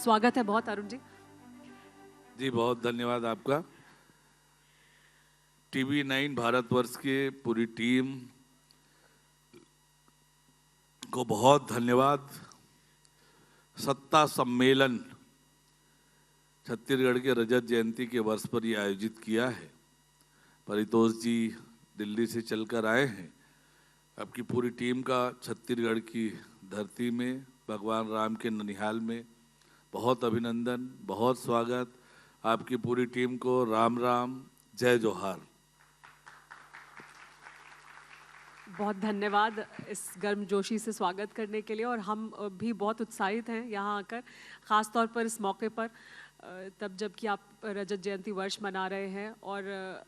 स्वागत है बहुत अरुण जी। जी बहुत धन्यवाद आपका। टीवी 9 भारतवर्ष के पूरी टीम को बहुत धन्यवाद। सत्ता सम्मेलन छत्तीसगढ़ के रजत जयंती के वर्ष पर ये आयोजित किया है। परितोष जी दिल्ली से चलकर आए हैं। आपकी पूरी टीम का छत्तीसगढ़ की धरती में भगवान राम के ननिहाल में बहुत अभिनंदन, बहुत स्वागत। आपकी पूरी टीम को राम राम, जय जोहार। बहुत धन्यवाद इस गर्मजोशी से स्वागत करने के लिए, और हम भी बहुत उत्साहित हैं यहाँ आकर, ख़ास तौर पर इस मौके पर तब जबकि आप रजत जयंती वर्ष मना रहे हैं और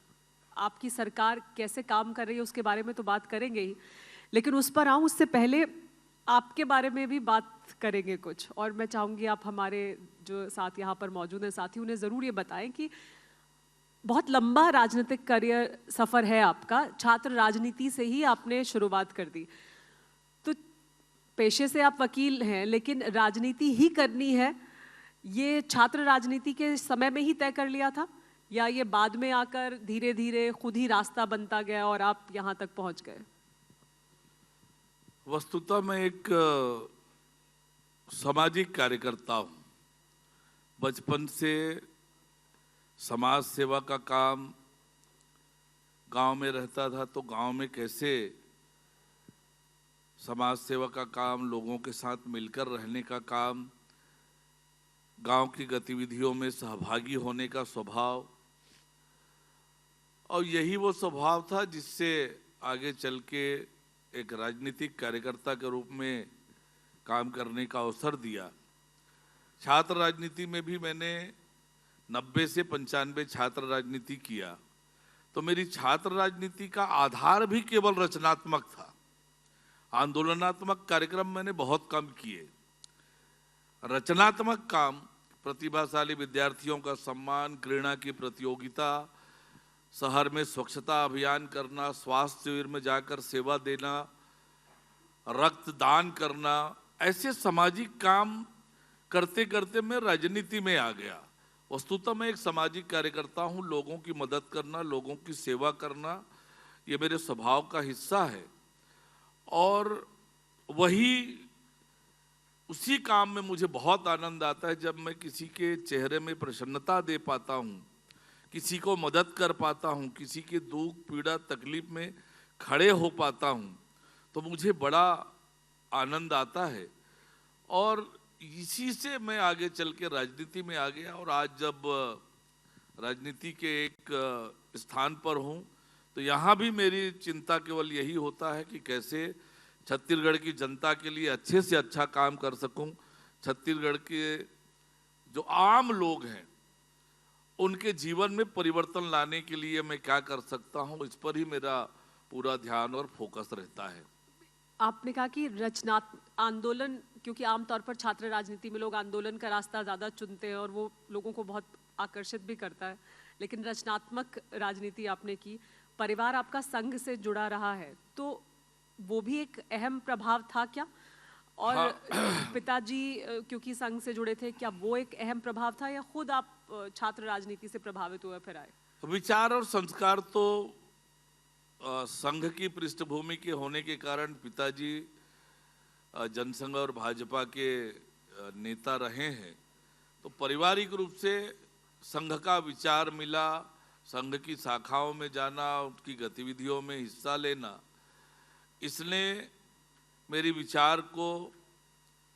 आपकी सरकार कैसे काम कर रही है उसके बारे में तो बात करेंगे ही, लेकिन उस पर आऊँ उससे पहले आपके बारे में भी बात करेंगे कुछ। और मैं चाहूँगी आप हमारे जो साथ यहाँ पर मौजूद हैं साथी उन्हें ज़रूर ये बताएं कि बहुत लंबा राजनीतिक करियर सफ़र है आपका। छात्र राजनीति से ही आपने शुरुआत कर दी, तो पेशे से आप वकील हैं, लेकिन राजनीति ही करनी है, ये छात्र राजनीति के समय में ही तय कर लिया था या ये बाद में आकर धीरे धीरे खुद ही रास्ता बनता गया और आप यहाँ तक पहुँच गए? वस्तुतः मैं एक सामाजिक कार्यकर्ता हूँ। बचपन से समाज सेवा का काम, गांव में रहता था तो गांव में कैसे समाज सेवा का काम, लोगों के साथ मिलकर रहने का काम, गांव की गतिविधियों में सहभागी होने का स्वभाव, और यही वो स्वभाव था जिससे आगे चल के एक राजनीतिक कार्यकर्ता के रूप में काम करने का अवसर दिया। छात्र राजनीति में भी मैंने 90 से 95 छात्र राजनीति किया, तो मेरी छात्र राजनीति का आधार भी केवल रचनात्मक था। आंदोलनात्मक कार्यक्रम मैंने बहुत कम किए। रचनात्मक काम, प्रतिभाशाली विद्यार्थियों का सम्मान, क्रीड़ा की प्रतियोगिता, शहर में स्वच्छता अभियान करना, स्वास्थ्य शिविर में जाकर सेवा देना, रक्तदान करना, ऐसे सामाजिक काम करते करते मैं राजनीति में आ गया। वस्तुतः मैं एक सामाजिक कार्यकर्ता हूँ। लोगों की मदद करना, लोगों की सेवा करना, ये मेरे स्वभाव का हिस्सा है। और उसी काम में मुझे बहुत आनंद आता है जब मैं किसी के चेहरे में प्रसन्नता दे पाता हूँ, किसी को मदद कर पाता हूँ, किसी के दुख पीड़ा तकलीफ में खड़े हो पाता हूँ, तो मुझे बड़ा आनंद आता है। और इसी से मैं आगे चल के राजनीति में आ गया। और आज जब राजनीति के एक स्थान पर हूँ तो यहाँ भी मेरी चिंता केवल यही होता है कि कैसे छत्तीसगढ़ की जनता के लिए अच्छे से अच्छा काम कर सकूं। छत्तीसगढ़ के जो आम लोग हैं उनके जीवन में परिवर्तन लाने के लिए मैं क्या कर सकता हूं, इस पर ही मेरा पूरा ध्यान और फोकस रहता है। आपने कहा कि आंदोलन, क्योंकि आमतौर पर छात्र राजनीति में लोग आंदोलन का रास्ता ज़्यादा चुनते हैं और वो लोगों को बहुत आकर्षित भी करता है, लेकिन रचनात्मक राजनीति आपने की। परिवार आपका संघ से जुड़ा रहा है, तो वो भी एक अहम प्रभाव था क्या? और हाँ। पिताजी क्योंकि संघ से जुड़े थे, क्या वो एक अहम प्रभाव था या खुद आप छात्र राजनीति से प्रभावित हुए फिर आए? विचार और संस्कार तो संघ की पृष्ठभूमि के होने के कारण पिताजी जनसंघ और भाजपा के नेता रहे हैं, तो पारिवारिक रूप से संघ का विचार मिला। संघ की शाखाओं में जाना, उनकी गतिविधियों में हिस्सा लेना, इसने मेरी विचार को,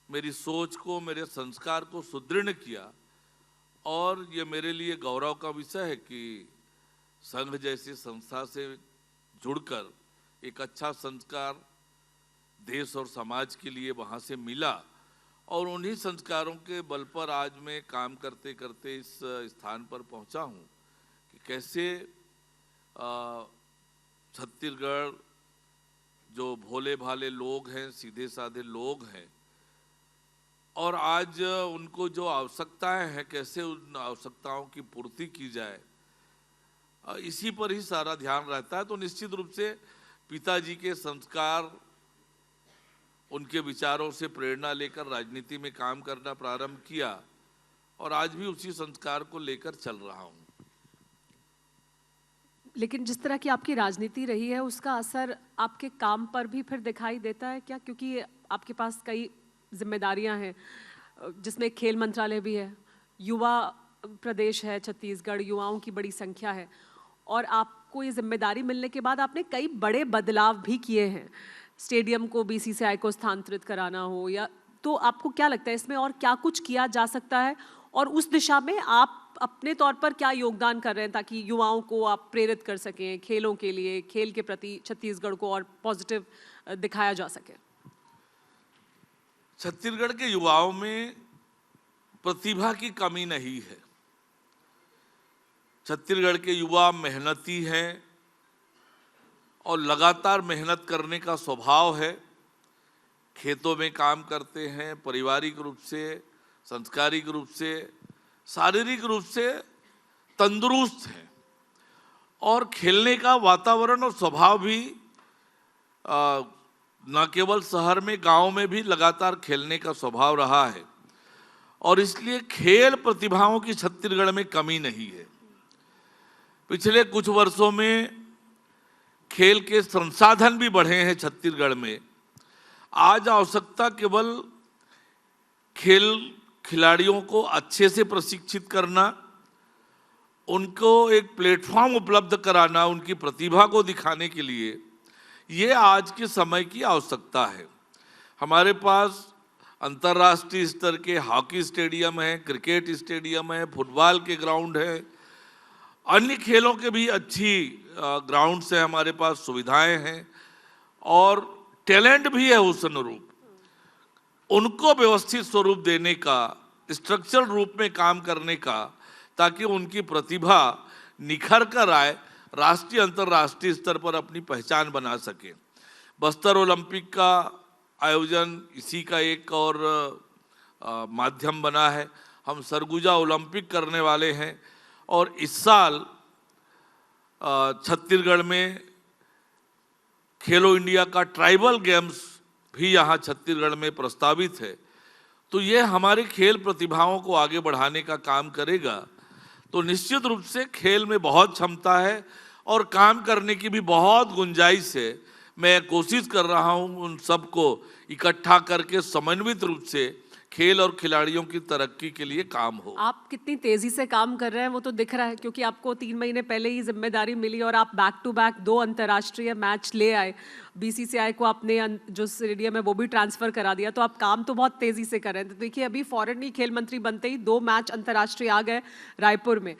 मेरी सोच को, मेरे संस्कार को सुदृढ़ किया। और ये मेरे लिए गौरव का विषय है कि संघ जैसी संस्था से जुड़कर एक अच्छा संस्कार देश और समाज के लिए वहाँ से मिला, और उन्हीं संस्कारों के बल पर आज मैं काम करते करते इस स्थान पर पहुँचा हूँ कि कैसे छत्तीसगढ़ जो भोले भाले लोग हैं, सीधे साधे लोग हैं, और आज उनको जो आवश्यकताएं हैं कैसे उन आवश्यकताओं की पूर्ति की जाए, इसी पर ही सारा ध्यान रहता है। तो निश्चित रूप से पिताजी के संस्कार, उनके विचारों से प्रेरणा लेकर राजनीति में काम करना प्रारंभ किया। और आज भी उसी संस्कार को लेकर चल रहा हूं। लेकिन जिस तरह की आपकी राजनीति रही है उसका असर आपके काम पर भी फिर दिखाई देता है क्या? क्योंकि आपके पास कई जिम्मेदारियां हैं, जिसमें खेल मंत्रालय भी है, युवा प्रदेश है छत्तीसगढ़, युवाओं की बड़ी संख्या है, और आपको ये जिम्मेदारी मिलने के बाद आपने कई बड़े बदलाव भी किए हैं। स्टेडियम को बीसीसीआई को स्थानांतरित कराना हो, या तो आपको क्या लगता है इसमें और क्या कुछ किया जा सकता है, और उस दिशा में आप अपने तौर पर क्या योगदान कर रहे हैं ताकि युवाओं को आप प्रेरित कर सकें खेलों के लिए, खेल के प्रति छत्तीसगढ़ को और पॉजिटिव दिखाया जा सके? छत्तीसगढ़ के युवाओं में प्रतिभा की कमी नहीं है। छत्तीसगढ़ के युवा मेहनती हैं और लगातार मेहनत करने का स्वभाव है। खेतों में काम करते हैं, पारिवारिक रूप से, सांस्कृतिक रूप से, शारीरिक रूप से तंदुरुस्त हैं, और खेलने का वातावरण और स्वभाव भी न केवल शहर में, गांव में भी लगातार खेलने का स्वभाव रहा है, और इसलिए खेल प्रतिभाओं की छत्तीसगढ़ में कमी नहीं है। पिछले कुछ वर्षों में खेल के संसाधन भी बढ़े हैं छत्तीसगढ़ में। आज आवश्यकता केवल खेल खिलाड़ियों को अच्छे से प्रशिक्षित करना, उनको एक प्लेटफॉर्म उपलब्ध कराना, उनकी प्रतिभा को दिखाने के लिए, ये आज के समय की आवश्यकता है। हमारे पास अंतर्राष्ट्रीय स्तर के हॉकी स्टेडियम है, क्रिकेट स्टेडियम है, फुटबॉल के ग्राउंड है, अन्य खेलों के भी अच्छी ग्राउंड से हमारे पास सुविधाएं हैं, और टैलेंट भी है उस अनुरूप। उनको व्यवस्थित स्वरूप देने का, स्ट्रक्चरल रूप में काम करने का, ताकि उनकी प्रतिभा निखर कर आए, राष्ट्रीय अंतर्राष्ट्रीय स्तर पर अपनी पहचान बना सके। बस्तर ओलंपिक का आयोजन इसी का एक और माध्यम बना है। हम सरगुजा ओलंपिक करने वाले हैं, और इस साल छत्तीसगढ़ में खेलो इंडिया का ट्राइबल गेम्स भी यहाँ छत्तीसगढ़ में प्रस्तावित है। तो ये हमारे खेल प्रतिभाओं को आगे बढ़ाने का काम करेगा। तो निश्चित रूप से खेल में बहुत क्षमता है और काम करने की भी बहुत गुंजाइश है। मैं कोशिश कर रहा हूँ उन सबको इकट्ठा करके समन्वित रूप से खेल और खिलाड़ियों की तरक्की के लिए काम हो। आप कितनी तेजी से काम कर रहे हैं वो तो दिख रहा है, क्योंकि आपको 3 महीने पहले ही जिम्मेदारी मिली और आप बैक टू बैक 2 अंतर्राष्ट्रीय मैच ले आए। बीसीसीआई को आपने जो स्टेडियम है वो भी ट्रांसफर करा दिया, तो आप काम तो बहुत तेजी से कर रहे हैं। तो देखिए, अभी फौरन ही खेल मंत्री बनते ही 2 मैच अंतर्राष्ट्रीय आ गए रायपुर में।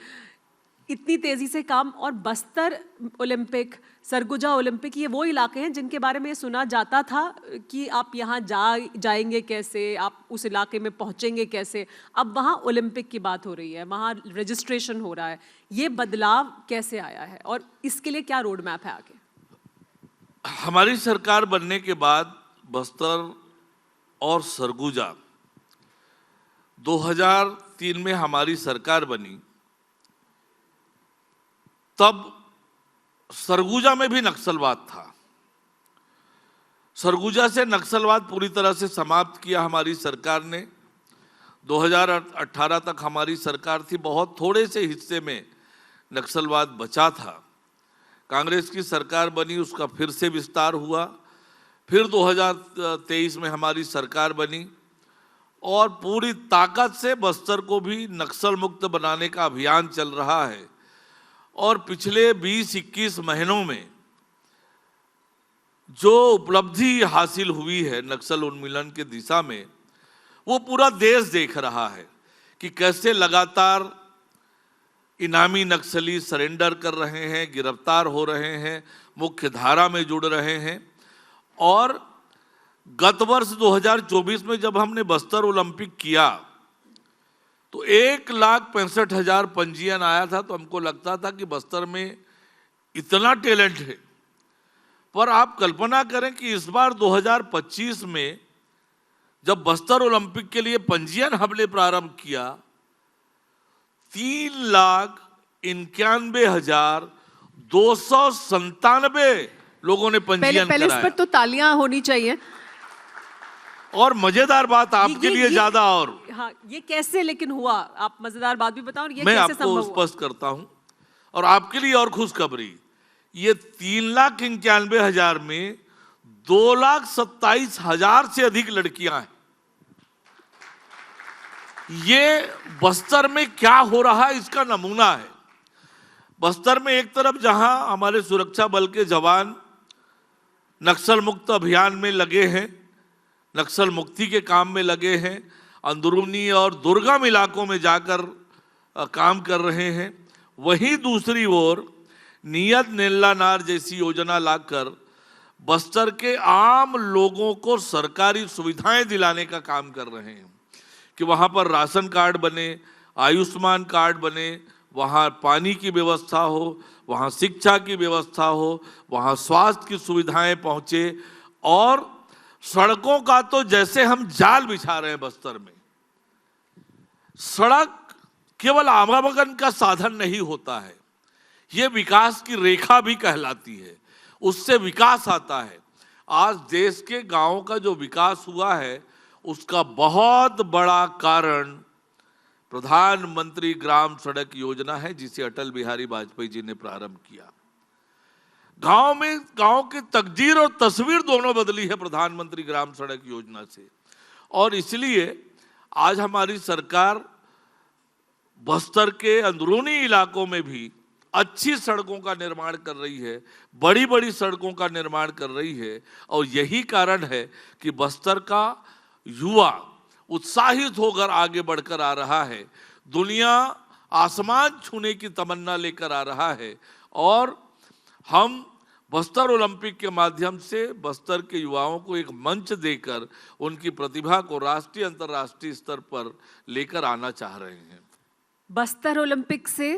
इतनी तेजी से काम, और बस्तर ओलंपिक, सरगुजा ओलंपिक, ये वो इलाके हैं जिनके बारे में सुना जाता था कि आप यहाँ जाएंगे कैसे, आप उस इलाके में पहुँचेंगे कैसे। अब वहाँ ओलंपिक की बात हो रही है, वहाँ रजिस्ट्रेशन हो रहा है। ये बदलाव कैसे आया है और इसके लिए क्या रोड मैप है आगे? हमारी सरकार बनने के बाद बस्तर और सरगुजा, 2003 में हमारी सरकार बनी, तब सरगुजा में भी नक्सलवाद था। सरगुजा से नक्सलवाद पूरी तरह से समाप्त किया हमारी सरकार ने। 2018 तक हमारी सरकार थी, बहुत थोड़े से हिस्से में नक्सलवाद बचा था। कांग्रेस की सरकार बनी, उसका फिर से विस्तार हुआ। फिर 2023 में हमारी सरकार बनी, और पूरी ताकत से बस्तर को भी नक्सल मुक्त बनाने का अभियान चल रहा है। और पिछले 20-21 महीनों में जो उपलब्धि हासिल हुई है नक्सल उन्मूलन के दिशा में, वो पूरा देश देख रहा है कि कैसे लगातार इनामी नक्सली सरेंडर कर रहे हैं, गिरफ्तार हो रहे हैं, मुख्य धारा में जुड़ रहे हैं। और गत वर्ष 2024 में जब हमने बस्तर ओलंपिक किया तो 1,65,000 पंजीयन आया था। तो हमको लगता था कि बस्तर में इतना टैलेंट है, पर आप कल्पना करें कि इस बार 2025 में जब बस्तर ओलंपिक के लिए पंजीयन हमने प्रारंभ किया, 3,91,297 लोगों ने पंजीयन पहले इस पर तो तालियां होनी चाहिए। और मजेदार बात आपके लिए ज्यादा और हाँ, ये कैसे लेकिन हुआ, आप मजेदार बात भी बताओ, और ये मैं कैसे आपको संभव हुआ? स्पष्ट करता हूं, और आपके लिए और खुशखबरी, ये 3,91,000 में 2,27,000 से अधिक लड़कियां हैं। ये बस्तर में क्या हो रहा है इसका नमूना है। बस्तर में एक तरफ जहां हमारे सुरक्षा बल के जवान नक्सल मुक्त अभियान में लगे हैं, नक्सल मुक्ति के काम में लगे हैं, अंदरूनी और दुर्गम इलाकों में जाकर काम कर रहे हैं, वहीं दूसरी ओर नियत नीला नार जैसी योजना लाकर बस्तर के आम लोगों को सरकारी सुविधाएं दिलाने का काम कर रहे हैं कि वहां पर राशन कार्ड बने, आयुष्मान कार्ड बने, वहाँ पानी की व्यवस्था हो, वहाँ शिक्षा की व्यवस्था हो, वहाँ स्वास्थ्य की सुविधाएं पहुँचे, और सड़कों का तो जैसे हम जाल बिछा रहे हैं बस्तर में। सड़क केवल आवागमन का साधन नहीं होता है, ये विकास की रेखा भी कहलाती है, उससे विकास आता है। आज देश के गांवों का जो विकास हुआ है उसका बहुत बड़ा कारण प्रधानमंत्री ग्राम सड़क योजना है, जिसे अटल बिहारी वाजपेयी जी ने प्रारंभ किया। गांव में गांव की तकदीर और तस्वीर दोनों बदली है प्रधानमंत्री ग्राम सड़क योजना से, और इसलिए आज हमारी सरकार बस्तर के अंदरूनी इलाकों में भी अच्छी सड़कों का निर्माण कर रही है, बड़ी बड़ी सड़कों का निर्माण कर रही है, और यही कारण है कि बस्तर का युवा उत्साहित होकर आगे बढ़कर आ रहा है, दुनिया आसमान छूने की तमन्ना लेकर आ रहा है, और हम बस्तर ओलंपिक के माध्यम से बस्तर के युवाओं को एक मंच देकर उनकी प्रतिभा को राष्ट्रीय अंतर्राष्ट्रीय स्तर पर लेकर आना चाह रहे हैं। बस्तर ओलंपिक से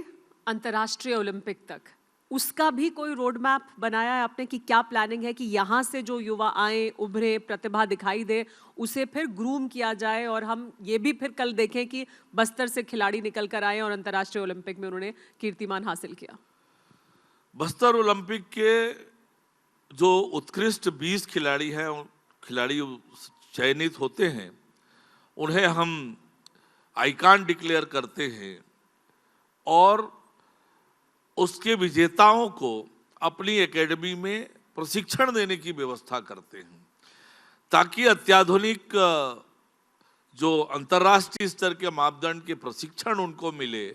अंतर्राष्ट्रीय ओलंपिक तक, उसका भी कोई रोड मैप बनाया है आपने कि क्या प्लानिंग है कि यहाँ से जो युवा आए, उभरे, प्रतिभा दिखाई दे, उसे फिर ग्रूम किया जाए, और हम ये भी फिर कल देखें कि बस्तर से खिलाड़ी निकल कर आए और अंतर्राष्ट्रीय ओलंपिक में उन्होंने कीर्तिमान हासिल किया? बस्तर ओलंपिक के जो उत्कृष्ट 20 खिलाड़ी हैं, खिलाड़ी चयनित होते हैं, उन्हें हम आइकॉन डिक्लेयर करते हैं और उसके विजेताओं को अपनी एकेडमी में प्रशिक्षण देने की व्यवस्था करते हैं, ताकि अत्याधुनिक जो अंतर्राष्ट्रीय स्तर के मापदंड के प्रशिक्षण उनको मिले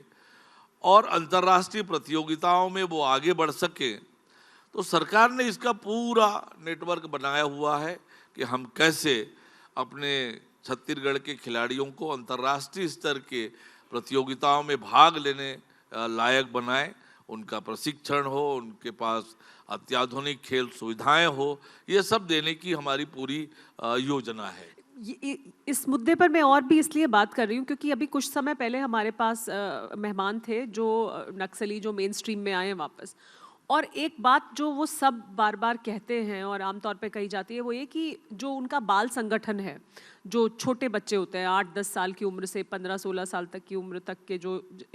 और अंतर्राष्ट्रीय प्रतियोगिताओं में वो आगे बढ़ सके। तो सरकार ने इसका पूरा नेटवर्क बनाया हुआ है कि हम कैसे अपने छत्तीसगढ़ के खिलाड़ियों को अंतर्राष्ट्रीय स्तर के प्रतियोगिताओं में भाग लेने लायक बनाएं, उनका प्रशिक्षण हो, उनके पास अत्याधुनिक खेल सुविधाएं हो, ये सब देने की हमारी पूरी योजना है। इस मुद्दे पर मैं और भी इसलिए बात कर रही हूँ क्योंकि अभी कुछ समय पहले हमारे पास मेहमान थे जो नक्सली, जो मेन स्ट्रीम में आए वापस, और एक बात जो वो सब बार बार कहते हैं और आमतौर पे कही जाती है वो ये कि जो उनका बाल संगठन है, जो छोटे बच्चे होते हैं 8-10 साल की उम्र से 15-16 साल तक की उम्र तक के जो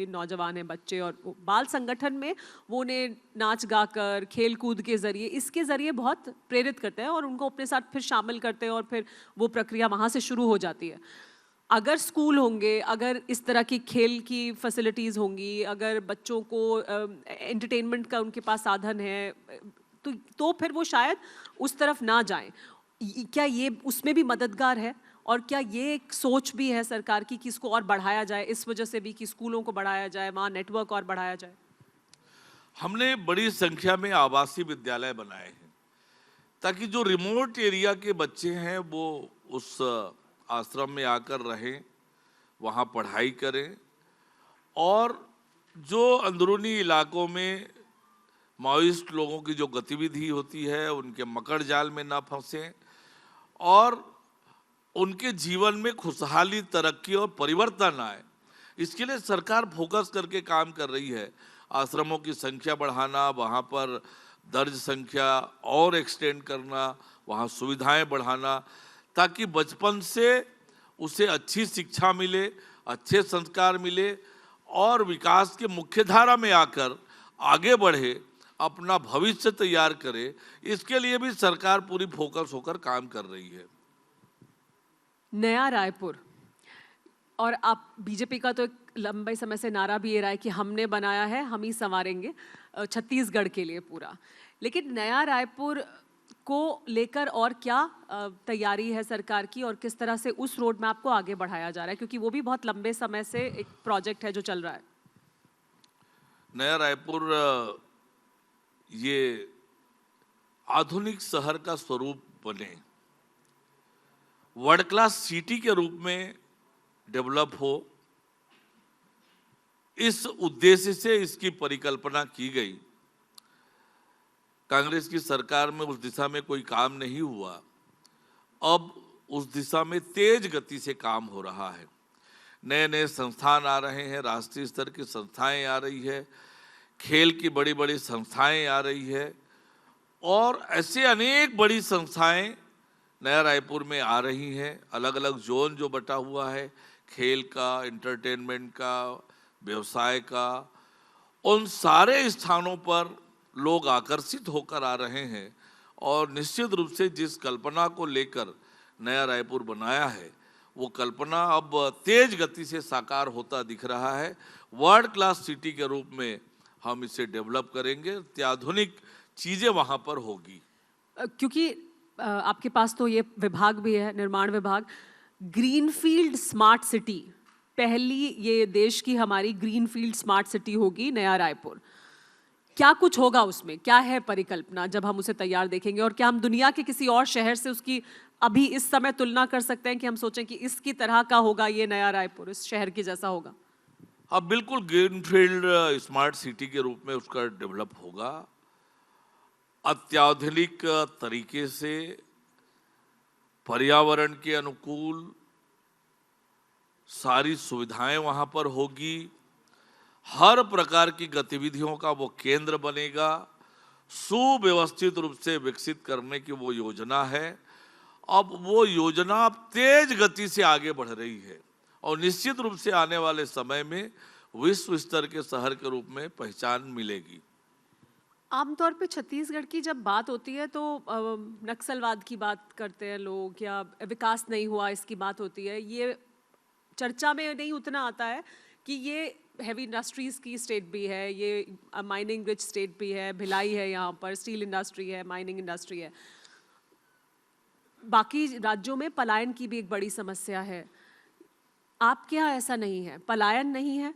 नौजवान हैं बच्चे, और बाल संगठन में वो उन्हें नाच गाकर, खेल कूद के ज़रिए, इसके ज़रिए बहुत प्रेरित करते हैं और उनको अपने साथ फिर शामिल करते हैं और फिर वो प्रक्रिया वहाँ से शुरू हो जाती है। अगर स्कूल होंगे, अगर इस तरह की खेल की फैसिलिटीज़ होंगी, अगर बच्चों को एंटरटेनमेंट का उनके पास साधन है, तो फिर वो शायद उस तरफ ना जाएं। क्या ये उसमें भी मददगार है? और क्या ये एक सोच भी है सरकार की कि इसको और बढ़ाया जाए, इस वजह से भी कि स्कूलों को बढ़ाया जाए, वहाँ नेटवर्क और बढ़ाया जाए? हमने बड़ी संख्या में आवासीय विद्यालय बनाए हैं ताकि जो रिमोट एरिया के बच्चे हैं वो उस आश्रम में आकर रहें, वहाँ पढ़ाई करें, और जो अंदरूनी इलाकों में माओइस्ट लोगों की जो गतिविधि होती है उनके मकड़ जाल में ना फंसें और उनके जीवन में खुशहाली, तरक्की और परिवर्तन आए। इसके लिए सरकार फोकस करके काम कर रही है। आश्रमों की संख्या बढ़ाना, वहाँ पर दर्ज संख्या और एक्सटेंड करना, वहाँ सुविधाएं बढ़ाना, ताकि बचपन से उसे अच्छी शिक्षा मिले, अच्छे संस्कार मिले और विकास के मुख्य धारा में आकर आगे बढ़े, अपना भविष्य तैयार करे। इसके लिए भी सरकार पूरी फोकस होकर काम कर रही है। नया रायपुर, और आप बीजेपी का तो एक लंबे समय से नारा भी ये रहा है कि हमने बनाया है, हम ही संवारेंगे छत्तीसगढ़ के लिए पूरा। लेकिन नया रायपुर को लेकर और क्या तैयारी है सरकार की, और किस तरह से उस रोड मैप को आगे बढ़ाया जा रहा है, क्योंकि वो भी बहुत लंबे समय से एक प्रोजेक्ट है जो चल रहा है। नया रायपुर ये आधुनिक शहर का स्वरूप बने, वर्ल्ड क्लास सिटी के रूप में डेवलप हो, इस उद्देश्य से इसकी परिकल्पना की गई। कांग्रेस की सरकार में उस दिशा में कोई काम नहीं हुआ, अब उस दिशा में तेज गति से काम हो रहा है। नए नए संस्थान आ रहे हैं, राष्ट्रीय स्तर की संस्थाएं आ रही है, खेल की बड़ी बड़ी संस्थाएं आ रही है, और ऐसे अनेक बड़ी संस्थाएं नया रायपुर में आ रही हैं। अलग अलग जोन जो बटा हुआ है, खेल का, एंटरटेनमेंट का, व्यवसाय का, उन सारे स्थानों पर लोग आकर्षित होकर आ रहे हैं। और निश्चित रूप से जिस कल्पना को लेकर नया रायपुर बनाया है, वो कल्पना अब तेज गति से साकार होता दिख रहा है। वर्ल्ड क्लास सिटी के रूप में हम इसे डेवलप करेंगे, अत्याधुनिक चीज़ें वहाँ पर होगी। क्योंकि आपके पास तो ये विभाग भी है, निर्माण विभाग, ग्रीनफील्ड स्मार्ट सिटी, पहली ये देश की हमारी ग्रीनफील्ड स्मार्ट सिटी होगी नया रायपुर। क्या कुछ होगा उसमें, क्या है परिकल्पना जब हम उसे तैयार देखेंगे, और क्या हम दुनिया के किसी और शहर से उसकी अभी इस समय तुलना कर सकते हैं कि हम सोचें कि इसकी तरह का होगा ये नया रायपुर, इस शहर की जैसा होगा? हाँ, बिल्कुल ग्रीनफील्ड स्मार्ट सिटी के रूप में उसका डेवलप होगा। अत्याधुनिक तरीके से पर्यावरण के अनुकूल सारी सुविधाएं वहां पर होगी, हर प्रकार की गतिविधियों का वो केंद्र बनेगा, सुव्यवस्थित रूप से विकसित करने की वो योजना है। अब वो योजना तेज गति से आगे बढ़ रही है और निश्चित रूप से आने वाले समय में विश्व स्तर के शहर के रूप में पहचान मिलेगी। आमतौर पे छत्तीसगढ़ की जब बात होती है तो नक्सलवाद की बात करते हैं लोग, या विकास नहीं हुआ इसकी बात होती है। ये चर्चा में नहीं उतना आता है कि ये हैवी इंडस्ट्रीज़ की स्टेट भी है, ये माइनिंग रिच स्टेट भी है, भिलाई है, यहाँ पर स्टील इंडस्ट्री है, माइनिंग इंडस्ट्री है। बाकी राज्यों में पलायन की भी एक बड़ी समस्या है। आपके यहाँ ऐसा नहीं है, पलायन नहीं है,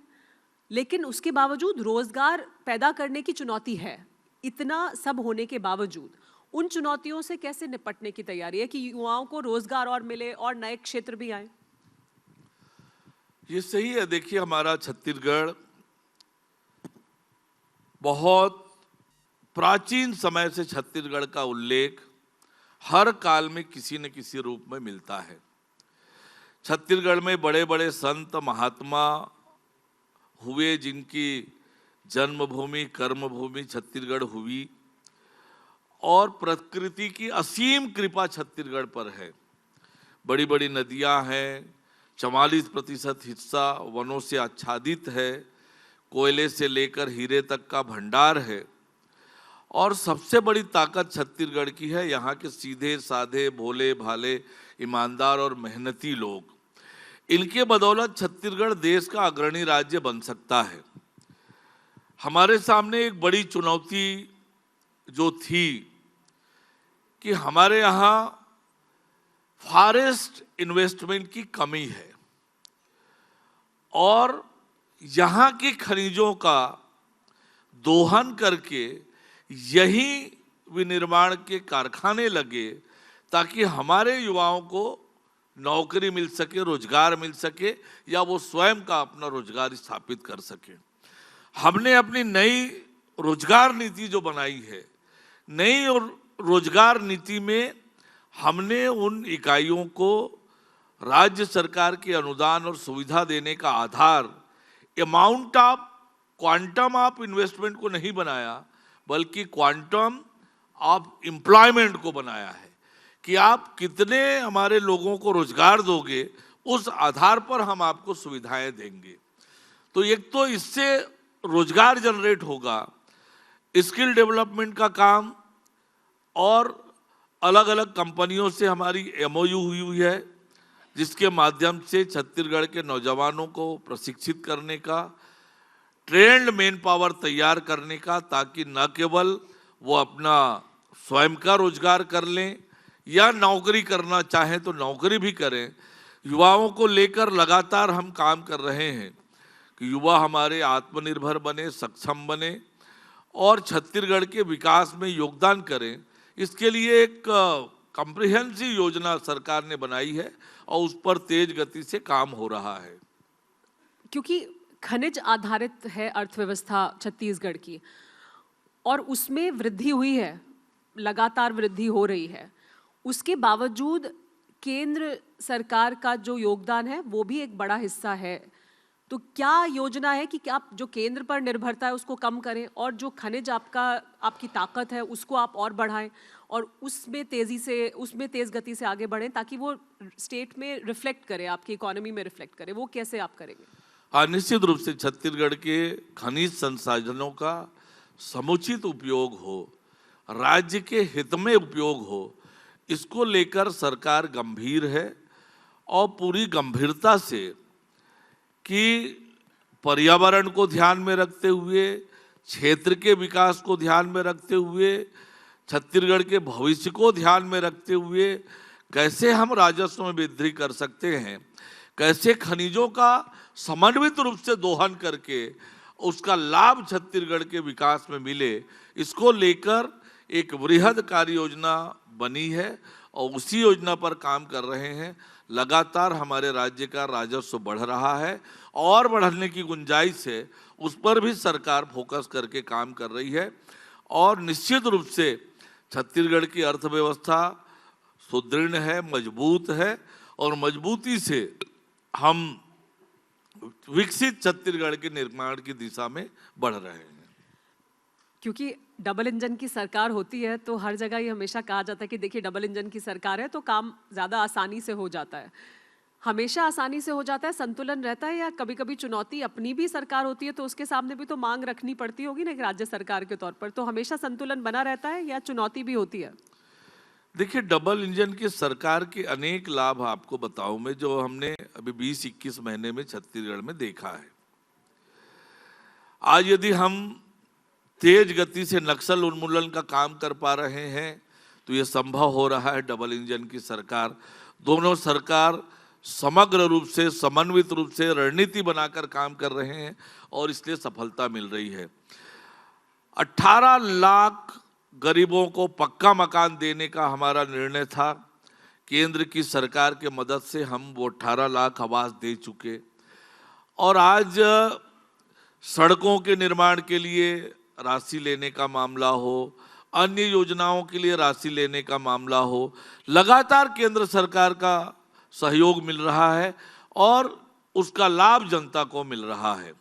लेकिन उसके बावजूद रोजगार पैदा करने की चुनौती है। इतना सब होने के बावजूद उन चुनौतियों से कैसे निपटने की तैयारी है कि युवाओं को रोजगार और मिले और नए क्षेत्र भी आए? ये सही है। देखिए, हमारा छत्तीसगढ़ बहुत प्राचीन समय से छत्तीसगढ़ का उल्लेख हर काल में किसी न किसी रूप में मिलता है। छत्तीसगढ़ में बड़े बड़े संत महात्मा हुए, जिनकी जन्मभूमि कर्मभूमि छत्तीसगढ़ हुई, और प्रकृति की असीम कृपा छत्तीसगढ़ पर है। बड़ी बड़ी नदियां हैं, 44% हिस्सा वनों से आच्छादित है, कोयले से लेकर हीरे तक का भंडार है। और सबसे बड़ी ताकत छत्तीसगढ़ की है यहाँ के सीधे साधे भोले भाले ईमानदार और मेहनती लोग। इनके बदौलत छत्तीसगढ़ देश का अग्रणी राज्य बन सकता है। हमारे सामने एक बड़ी चुनौती जो थी कि हमारे यहाँ फॉरेस्ट इन्वेस्टमेंट की कमी है और यहाँ की खनिजों का दोहन करके यही विनिर्माण के कारखाने लगे ताकि हमारे युवाओं को नौकरी मिल सके, रोजगार मिल सके, या वो स्वयं का अपना रोजगार स्थापित कर सके। हमने अपनी नई रोजगार नीति जो बनाई है, नई रोजगार नीति में हमने उन इकाइयों को राज्य सरकार के अनुदान और सुविधा देने का आधार amount of quantum of investment को नहीं बनाया, बल्कि क्वांटम ऑफ एम्प्लॉयमेंट को बनाया है कि आप कितने हमारे लोगों को रोजगार दोगे, उस आधार पर हम आपको सुविधाएं देंगे। तो एक तो इससे रोजगार जनरेट होगा, स्किल डेवलपमेंट का काम, और अलग अलग कंपनियों से हमारी MOU हुई है, जिसके माध्यम से छत्तीसगढ़ के नौजवानों को प्रशिक्षित करने का, ट्रेंड मैन पावर तैयार करने का, ताकि न केवल वो अपना स्वयं का रोजगार कर लें या नौकरी करना चाहें तो नौकरी भी करें। युवाओं को लेकर लगातार हम काम कर रहे हैं कि युवा हमारे आत्मनिर्भर बने, सक्षम बने और छत्तीसगढ़ के विकास में योगदान करें। इसके लिए एक कॉम्प्रिहेंसिव योजना सरकार ने बनाई है और उस पर तेज गति से काम हो रहा है। क्योंकि खनिज आधारित है अर्थव्यवस्था छत्तीसगढ़ की और उसमें वृद्धि हुई है, लगातार वृद्धि हो रही है। उसके बावजूद केंद्र सरकार का जो योगदान है वो भी एक बड़ा हिस्सा है। तो क्या योजना है कि आप जो केंद्र पर निर्भरता है उसको कम करें और जो खनिज आपकी ताकत है उसको आप और बढ़ाएं और उसमें तेज गति से आगे बढ़ें ताकि वो स्टेट में रिफ्लेक्ट करे, आपकी इकोनॉमी में रिफ्लेक्ट करे? वो कैसे आप करेंगे? हाँ, निश्चित रूप से छत्तीसगढ़ के खनिज संसाधनों का समुचित उपयोग हो, राज्य के हित में उपयोग हो, इसको लेकर सरकार गंभीर है और पूरी गंभीरता से कि पर्यावरण को ध्यान में रखते हुए, क्षेत्र के विकास को ध्यान में रखते हुए, छत्तीसगढ़ के भविष्य को ध्यान में रखते हुए कैसे हम राजस्व में वृद्धि कर सकते हैं, कैसे खनिजों का समन्वित रूप से दोहन करके उसका लाभ छत्तीसगढ़ के विकास में मिले, इसको लेकर एक वृहद कार्य योजना बनी है और उसी योजना पर काम कर रहे हैं। लगातार हमारे राज्य का राजस्व बढ़ रहा है और बढ़ने की गुंजाइश है, उस पर भी सरकार फोकस करके काम कर रही है और निश्चित रूप से छत्तीसगढ़ की अर्थव्यवस्था सुदृढ़ है, मजबूत है और मजबूती से हम विकसित छत्तीसगढ़ के निर्माण की दिशा में बढ़ रहे हैं। क्योंकि डबल इंजन की सरकार होती है तो हर जगह ये हमेशा कहा जाता है कि देखिए डबल इंजन की सरकार है तो काम ज़्यादा आसानी से हो जाता है। हमेशा आसानी से हो जाता है, संतुलन रहता है, या कभी कभी चुनौती अपनी भी सरकार होती है तो उसके सामने भी तो मांग रखनी पड़ती होगी ना एक राज्य सरकार के तौर पर? तो हमेशा संतुलन बना रहता है या चुनौती भी होती है? देखिए, डबल इंजन की सरकार के अनेक लाभ आपको बताऊं मैं, जो हमने अभी 20-21 महीने में छत्तीसगढ़ में देखा है। आज यदि हम तेज गति से नक्सल उन्मूलन का काम कर पा रहे हैं तो ये संभव हो रहा है डबल इंजन की सरकार। दोनों सरकार समग्र रूप से, समन्वित रूप से रणनीति बनाकर काम कर रहे हैं और इसलिए सफलता मिल रही है। 18 लाख गरीबों को पक्का मकान देने का हमारा निर्णय था। केंद्र की सरकार के मदद से हम वो 18 लाख आवास दे चुके और आज सड़कों के निर्माण के लिए राशि लेने का मामला हो, अन्य योजनाओं के लिए राशि लेने का मामला हो, लगातार केंद्र सरकार का सहयोग मिल रहा है और उसका लाभ जनता को मिल रहा है।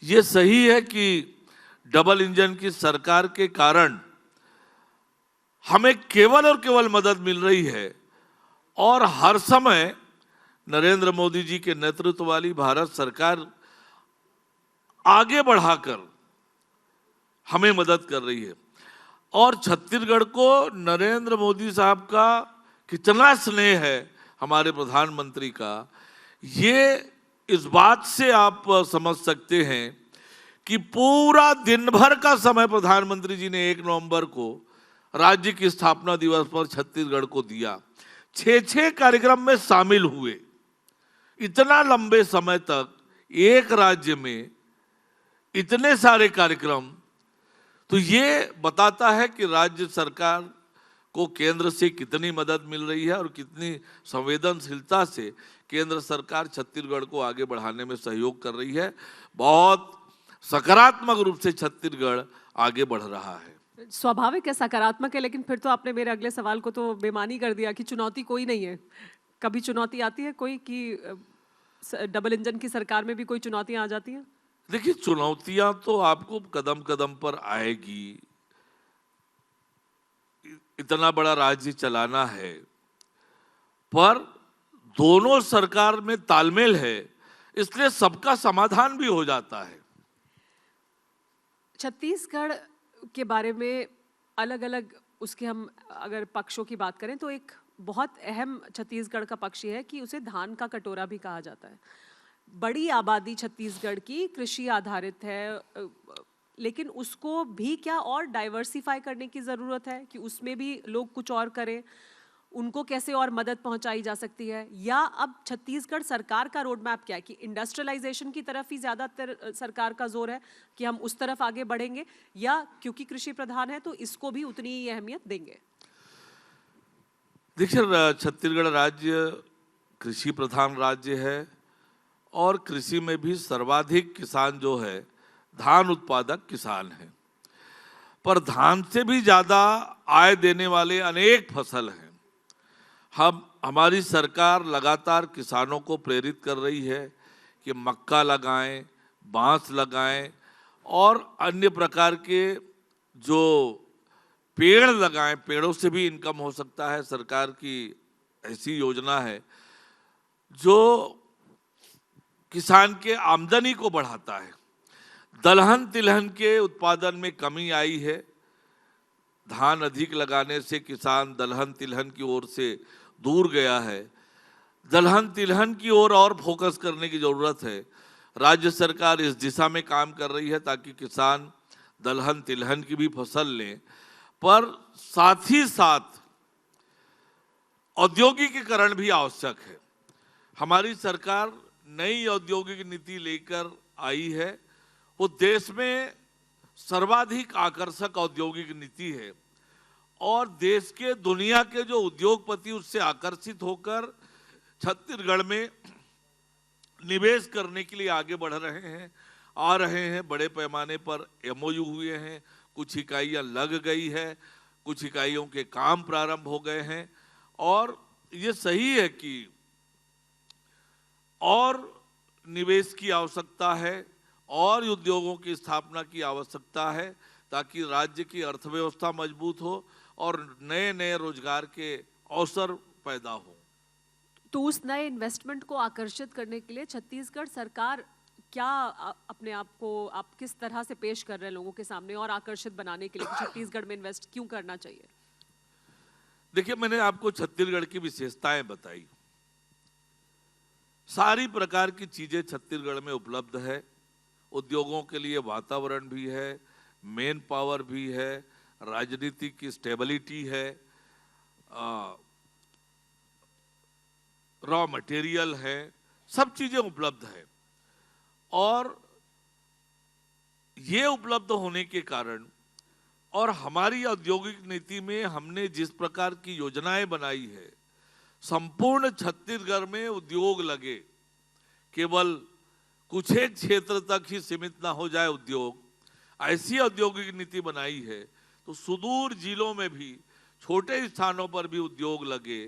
ये सही है कि डबल इंजन की सरकार के कारण हमें केवल और केवल मदद मिल रही है और हर समय नरेंद्र मोदी जी के नेतृत्व वाली भारत सरकार आगे बढ़ाकर हमें मदद कर रही है और छत्तीसगढ़ को नरेंद्र मोदी साहब का कितना स्नेह है, हमारे प्रधानमंत्री का, ये इस बात से आप समझ सकते हैं कि पूरा दिन भर का समय प्रधानमंत्री जी ने 1 नवंबर को राज्य की स्थापना दिवस पर छत्तीसगढ़ को दिया। 6 कार्यक्रम में शामिल हुए। इतना लंबे समय तक एक राज्य में इतने सारे कार्यक्रम, तो ये बताता है कि राज्य सरकार को केंद्र से कितनी मदद मिल रही है और कितनी संवेदनशीलता से केंद्र सरकार छत्तीसगढ़ को आगे बढ़ाने में सहयोग कर रही है। बहुत सकारात्मक रूप से छत्तीसगढ़ आगे बढ़ रहा है। स्वाभाविक है, सकारात्मक है, लेकिन फिर तो आपने मेरे अगले सवाल को तो बेमानी कर दिया कि चुनौती कोई नहीं है। कभी चुनौती आती है कोई कि डबल इंजन की सरकार में भी कोई चुनौतियां आ जाती हैं? देखिए, चुनौतियां तो आपको कदम कदम पर आएगी। इतना बड़ा राज्य चलाना है, पर दोनों सरकार में तालमेल है, इसलिए सबका समाधान भी हो जाता है। छत्तीसगढ़ के बारे में अलग अलग उसके हम अगर पक्षों की बात करें तो एक बहुत अहम छत्तीसगढ़ का पक्ष ये है कि उसे धान का कटोरा भी कहा जाता है। बड़ी आबादी छत्तीसगढ़ की कृषि आधारित है, लेकिन उसको भी क्या और डाइवर्सिफाई करने की ज़रूरत है कि उसमें भी लोग कुछ और करें, उनको कैसे और मदद पहुंचाई जा सकती है, या अब छत्तीसगढ़ सरकार का रोड मैप क्या है कि इंडस्ट्रियलाइजेशन की तरफ ही ज़्यादातर सरकार का जोर है कि हम उस तरफ आगे बढ़ेंगे, या क्योंकि कृषि प्रधान है तो इसको भी उतनी ही अहमियत देंगे? देखिए, छत्तीसगढ़ राज्य कृषि प्रधान राज्य है और कृषि में भी सर्वाधिक किसान जो है धान उत्पादक किसान है, पर धान से भी ज़्यादा आय देने वाले अनेक फसल हैं। हमारी सरकार लगातार किसानों को प्रेरित कर रही है कि मक्का लगाएं, बांस लगाएं और अन्य प्रकार के जो पेड़ लगाएं, पेड़ों से भी इनकम हो सकता है। सरकार की ऐसी योजना है जो किसान के आमदनी को बढ़ाता है। दलहन तिलहन के उत्पादन में कमी आई है। धान अधिक लगाने से किसान दलहन तिलहन की ओर से दूर गया है। दलहन तिलहन की ओर और फोकस करने की जरूरत है। राज्य सरकार इस दिशा में काम कर रही है ताकि किसान दलहन तिलहन की भी फसल लें, पर साथ ही साथ औद्योगिकीकरण भी आवश्यक है। हमारी सरकार नई औद्योगिक नीति लेकर आई है। वो देश में सर्वाधिक आकर्षक औद्योगिक नीति है और देश के दुनिया के जो उद्योगपति उससे आकर्षित होकर छत्तीसगढ़ में निवेश करने के लिए आगे बढ़ रहे हैं, आ रहे हैं। बड़े पैमाने पर एमओयू हुए हैं, कुछ इकाइयां लग गई है, कुछ इकाइयों के काम प्रारंभ हो गए हैं और ये सही है कि और निवेश की आवश्यकता है और उद्योगों की स्थापना की आवश्यकता है ताकि राज्य की अर्थव्यवस्था मजबूत हो और नए नए रोजगार के अवसर पैदा हो। तो उस नए इन्वेस्टमेंट को आकर्षित करने के लिए छत्तीसगढ़ सरकार क्या अपने आप को आप किस तरह से पेश कर रहे हैं लोगों के सामने और आकर्षित बनाने के लिए छत्तीसगढ़ में इन्वेस्ट क्यों करना चाहिए? देखिए, मैंने आपको छत्तीसगढ़ की विशेषताएं बताई। सारी प्रकार की चीजें छत्तीसगढ़ में उपलब्ध है। उद्योगों के लिए वातावरण भी है, मेन पावर भी है, राजनीति की स्टेबिलिटी है, रॉ मटेरियल है, सब चीजें उपलब्ध है। और ये उपलब्ध होने के कारण और हमारी औद्योगिक नीति में हमने जिस प्रकार की योजनाएं बनाई है, संपूर्ण छत्तीसगढ़ में उद्योग लगे, केवल कुछ एक क्षेत्र तक ही सीमित ना हो जाए उद्योग, ऐसी औद्योगिक नीति बनाई है तो सुदूर जिलों में भी छोटे स्थानों पर भी उद्योग लगे,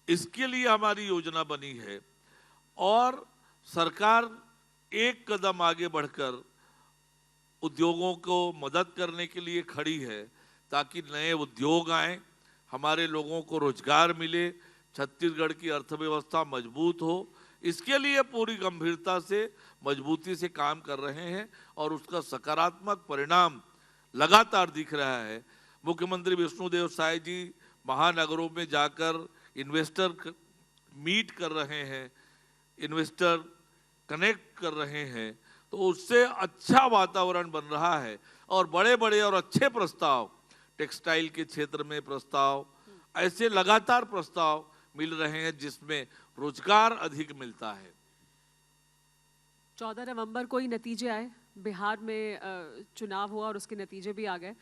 इसके लिए हमारी योजना बनी है। और सरकार एक कदम आगे बढ़कर उद्योगों को मदद करने के लिए खड़ी है ताकि नए उद्योग आए, हमारे लोगों को रोजगार मिले, छत्तीसगढ़ की अर्थव्यवस्था मजबूत हो। इसके लिए पूरी गंभीरता से मजबूती से काम कर रहे हैं और उसका सकारात्मक परिणाम लगातार दिख रहा है। मुख्यमंत्री विष्णुदेव साय जी महानगरों में जाकर इन्वेस्टर मीट कर रहे हैं, इन्वेस्टर कनेक्ट कर रहे हैं, तो उससे अच्छा वातावरण बन रहा है और बड़े बड़े और अच्छे प्रस्ताव, टेक्सटाइल के क्षेत्र में प्रस्ताव, ऐसे लगातार प्रस्ताव मिल रहे हैं जिसमें रोजगार अधिक मिलता है। 14 नवंबर को ही नतीजे आए, बिहार में चुनाव हुआ और उसके नतीजे भी आ गए।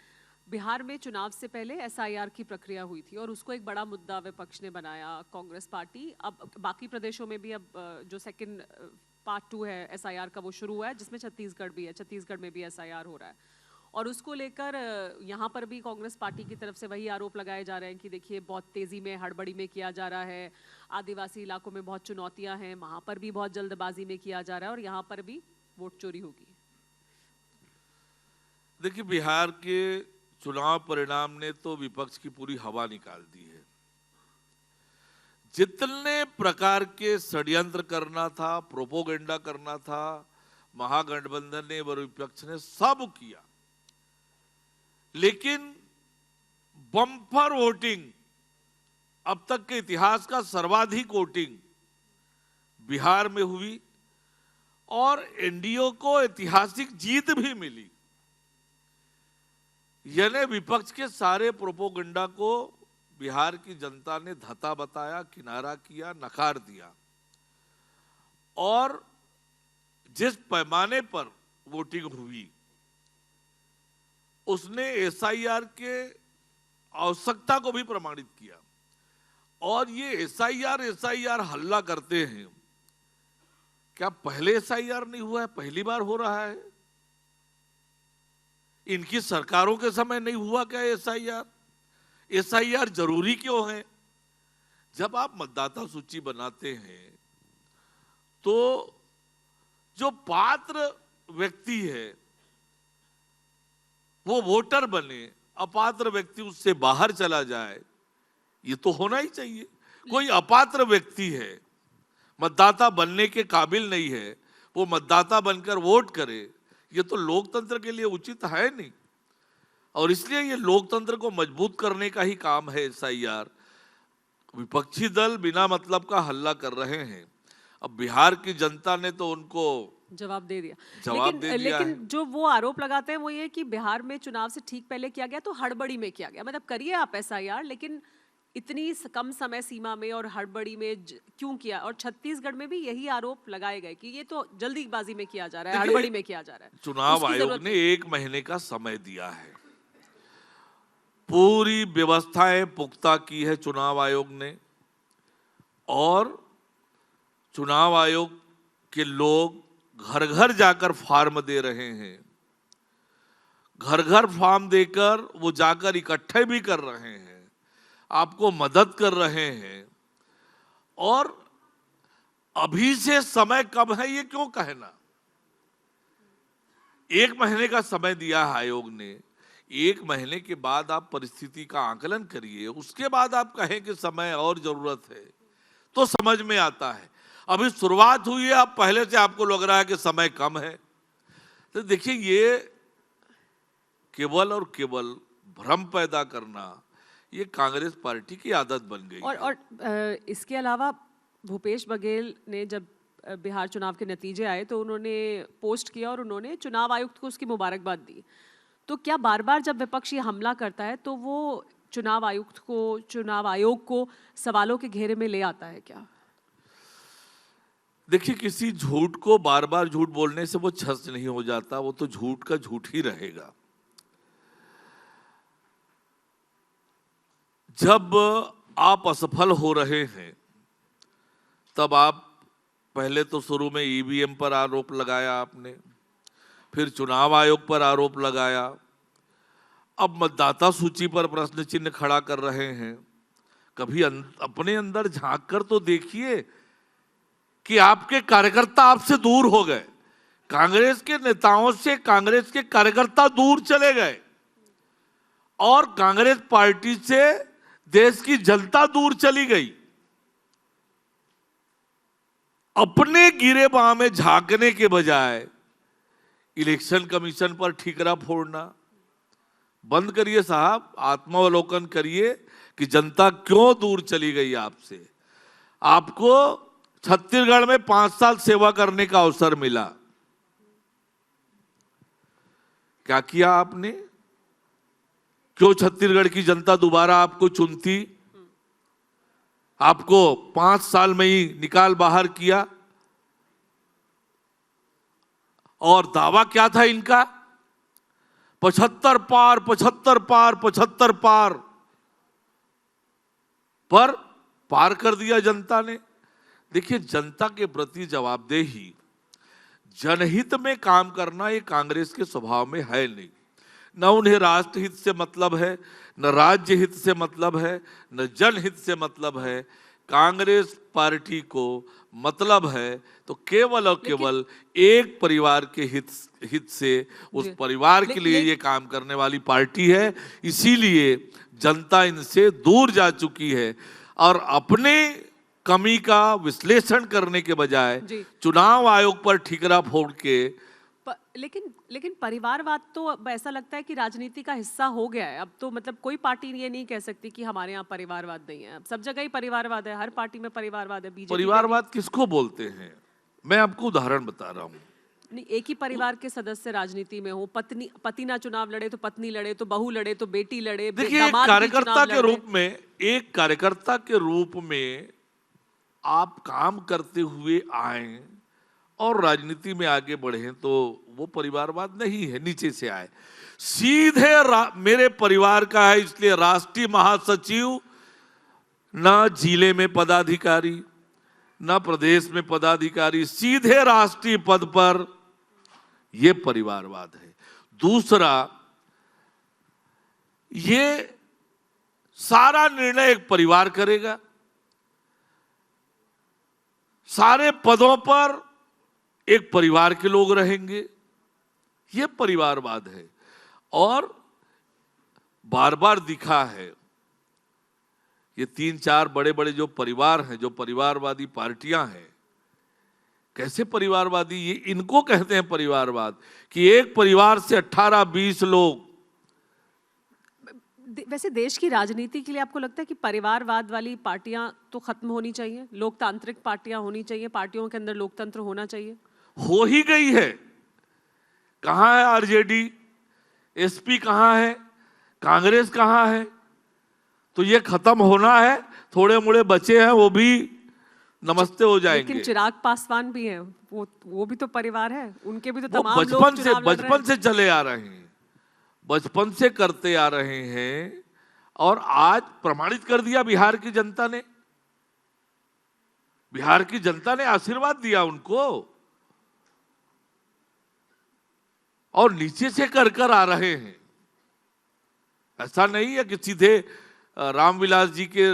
बिहार में चुनाव से पहले एसआईआर की प्रक्रिया हुई थी और उसको एक बड़ा मुद्दा विपक्ष ने बनाया, कांग्रेस पार्टी। अब बाकी प्रदेशों में भी अब जो सेकंड पार्ट 2 है एसआईआर का वो शुरू हुआ है, जिसमें छत्तीसगढ़ भी है, छत्तीसगढ़ में भी एसआईआर हो रहा है और उसको लेकर यहाँ पर भी कांग्रेस पार्टी की तरफ से वही आरोप लगाए जा रहे हैं कि देखिए बहुत तेजी में हड़बड़ी में किया जा रहा है, आदिवासी इलाकों में बहुत चुनौतियां हैं, वहां पर भी बहुत जल्दबाजी में किया जा रहा है और यहाँ पर भी वोट चोरी होगी। देखिए, बिहार के चुनाव परिणाम ने तो विपक्ष की पूरी हवा निकाल दी है। जितने प्रकार के षड्यंत्र करना था, प्रोपोगेंडा करना था, महागठबंधन ने और विपक्ष ने सब किया, लेकिन बम्पर वोटिंग अब तक के इतिहास का सर्वाधिक वोटिंग बिहार में हुई और एनडीए को ऐतिहासिक जीत भी मिली। यानी विपक्ष के सारे प्रोपोगंडा को बिहार की जनता ने धता बताया, किनारा किया, नकार दिया। और जिस पैमाने पर वोटिंग हुई उसने एसआईआर के आवश्यकता को भी प्रमाणित किया। और ये एसआईआर हल्ला करते हैं, क्या पहले एसआईआर नहीं हुआ है, पहली बार हो रहा है? इनकी सरकारों के समय नहीं हुआ क्या एसआईआर? एसआईआर जरूरी क्यों है? जब आप मतदाता सूची बनाते हैं तो जो पात्र व्यक्ति है वो वोटर बने, अपात्र व्यक्ति उससे बाहर चला जाए, ये तो होना ही चाहिए। कोई अपात्र व्यक्ति है, मतदाता बनने के काबिल नहीं है, वो मतदाता बनकर वोट करे, ये तो लोकतंत्र के लिए उचित है नहीं। और इसलिए ये लोकतंत्र को मजबूत करने का ही काम है एसआईआर। विपक्षी दल बिना मतलब का हल्ला कर रहे हैं। अब बिहार की जनता ने तो उनको जवाब दे दिया। लेकिन जो वो आरोप लगाते हैं वो ये कि बिहार में चुनाव से ठीक पहले किया गया तो हड़बड़ी में किया गया। मतलब करिए आप एसआईआर, लेकिन इतनी कम समय सीमा में और हड़बड़ी में क्यों किया? और छत्तीसगढ़ में भी यही आरोप लगाए गए कि ये तो जल्दीबाजी में किया जा रहा है, हड़बड़ी में किया जा रहा है। चुनाव आयोग ने 1 महीने का समय दिया है, पूरी व्यवस्थाएं पुख्ता की है चुनाव आयोग ने। और चुनाव आयोग के लोग घर घर जाकर फॉर्म दे रहे हैं, घर घर फॉर्म देकर वो जाकर इकट्ठे भी कर रहे हैं, आपको मदद कर रहे हैं। और अभी से समय कम है ये क्यों कहना? 1 महीने का समय दिया है आयोग ने। 1 महीने के बाद आप परिस्थिति का आकलन करिए, उसके बाद आप कहें कि समय और जरूरत है तो समझ में आता है। अभी शुरुआत हुई है, अब पहले से आपको लग रहा है कि समय कम है। तो देखिए, ये केवल और केवल भ्रम पैदा करना ये कांग्रेस पार्टी की आदत बन गई। और इसके अलावा भूपेश बघेल ने जब बिहार चुनाव के नतीजे आए तो उन्होंने पोस्ट किया और उन्होंने चुनाव आयुक्त को उसकी मुबारकबाद दी। तो क्या बार बार जब विपक्ष ये हमला करता है तो वो चुनाव आयोग को सवालों के घेरे में ले आता है क्या? देखिए, किसी झूठ को बार बार झूठ बोलने से वो छस नहीं हो जाता, वो तो झूठ का झूठ ही रहेगा। जब आप असफल हो रहे हैं तब आप पहले तो शुरू में ईवीएम पर आरोप लगाया आपने, फिर चुनाव आयोग पर आरोप लगाया, अब मतदाता सूची पर प्रश्न चिन्ह खड़ा कर रहे हैं। कभी अपने अंदर झांक कर तो देखिए कि आपके कार्यकर्ता आपसे दूर हो गए, कांग्रेस के नेताओं से कांग्रेस के कार्यकर्ता दूर चले गए और कांग्रेस पार्टी से देश की जनता दूर चली गई। अपने गिरे बां में झांकने के बजाय इलेक्शन कमीशन पर ठीकरा फोड़ना बंद करिए साहब। आत्मावलोकन करिए कि जनता क्यों दूर चली गई आपसे। आपको छत्तीसगढ़ में 5 साल सेवा करने का अवसर मिला, क्या किया आपने? क्यों छत्तीसगढ़ की जनता दोबारा आपको चुनती? आपको 5 साल में ही निकाल बाहर किया। और दावा क्या था इनका? 75 पार 75 पार 75 पार पर पार कर दिया जनता ने। देखिए, जनता के प्रति जवाबदेही, जनहित में काम करना ये कांग्रेस के स्वभाव में है नहीं। न उन्हें राष्ट्रहित से मतलब है, न राज्य हित से मतलब है, न जनहित से मतलब है। कांग्रेस पार्टी को मतलब है तो केवल और केवल एक परिवार के हित से, उस परिवार के लिए ये काम करने वाली पार्टी है। इसीलिए जनता इनसे दूर जा चुकी है और अपने कमी का विश्लेषण करने के बजाय चुनाव आयोग पर ठीकरा फोड़ के लेकिन परिवारवाद तो अब ऐसा लगता है कि राजनीति का हिस्सा हो गया है। अब तो मतलब कोई पार्टी ये नहीं कह सकती कि हमारे यहाँ परिवारवाद नहीं है। अब सब जगह ही परिवारवाद है, हर पार्टी में परिवारवाद है। बीजेपी परिवारवाद किसको बोलते हैं? मैं आपको उदाहरण बता रहा हूँ। नहीं, एक ही परिवार के सदस्य राजनीति में हो, पति ना चुनाव लड़े तो पत्नी लड़े, तो बहू लड़े तो बेटी लड़े, देखिए, एक कार्यकर्ता के रूप में, एक कार्यकर्ता के रूप में आप काम करते हुए आए और राजनीति में आगे बढ़े तो वो परिवारवाद नहीं है। नीचे से आए, सीधे मेरे परिवार का है इसलिए राष्ट्रीय महासचिव, ना जिले में पदाधिकारी ना प्रदेश में पदाधिकारी, सीधे राष्ट्रीय पद पर, ये परिवारवाद है। दूसरा, ये सारा निर्णय एक परिवार करेगा, सारे पदों पर एक परिवार के लोग रहेंगे, ये परिवारवाद है। और बार बार दिखा है, ये 3-4 बड़े बड़े जो परिवार हैं, जो परिवारवादी पार्टियां हैं, कैसे परिवारवादी, ये इनको कहते हैं परिवारवाद, कि एक परिवार से 18-20 लोग। वैसे देश की राजनीति के लिए आपको लगता है कि परिवारवाद वाली पार्टियां तो खत्म होनी चाहिए, लोकतांत्रिक पार्टियां होनी चाहिए, पार्टियों के अंदर लोकतंत्र होना चाहिए? हो ही गई है। कहां है आरजेडी, एसपी कहां है, कांग्रेस कहां है? तो ये खत्म होना है। थोड़े मोड़े बचे हैं, वो भी नमस्ते हो जाएंगे। लेकिन चिराग पासवान भी हैं, वो भी तो परिवार है, उनके भी तो तमाम लोग चुनाव लड़ रहे हैं। बचपन से चले आ रहे हैं, बचपन से करते आ रहे हैं, और आज प्रमाणित कर दिया बिहार की जनता ने। बिहार की जनता ने आशीर्वाद दिया उनको, और नीचे से कर कर आ रहे हैं। ऐसा नहीं है कि सीधे रामविलास जी के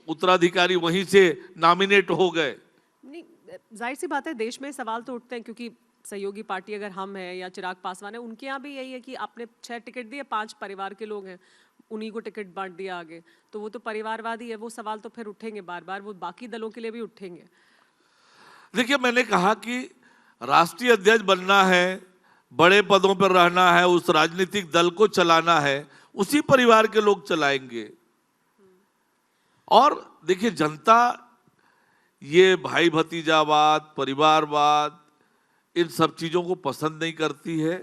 उत्तराधिकारी वहीं से नॉमिनेट हो गए। नहीं, जाहिर सी बात है, देश में सवाल तो उठते हैं, क्योंकि सहयोगी पार्टी अगर हम है या चिराग पासवान है, उनके यहाँ भी यही है कि आपने 6 टिकट दिए, 5 परिवार के लोग हैं, उन्हीं को टिकट बांट दिया आगे, तो वो तो परिवारवादी है। वो सवाल तो फिर उठेंगे बार बार, वो बाकी दलों के लिए भी उठेंगे। देखिए, मैंने कहा कि राष्ट्रीय अध्यक्ष बनना है, बड़े पदों पर रहना है, उस राजनीतिक दल को चलाना है, उसी परिवार के लोग चलाएंगे। और देखिए, जनता ये भाई भतीजावाद, परिवारवाद, इन सब चीजों को पसंद नहीं करती है।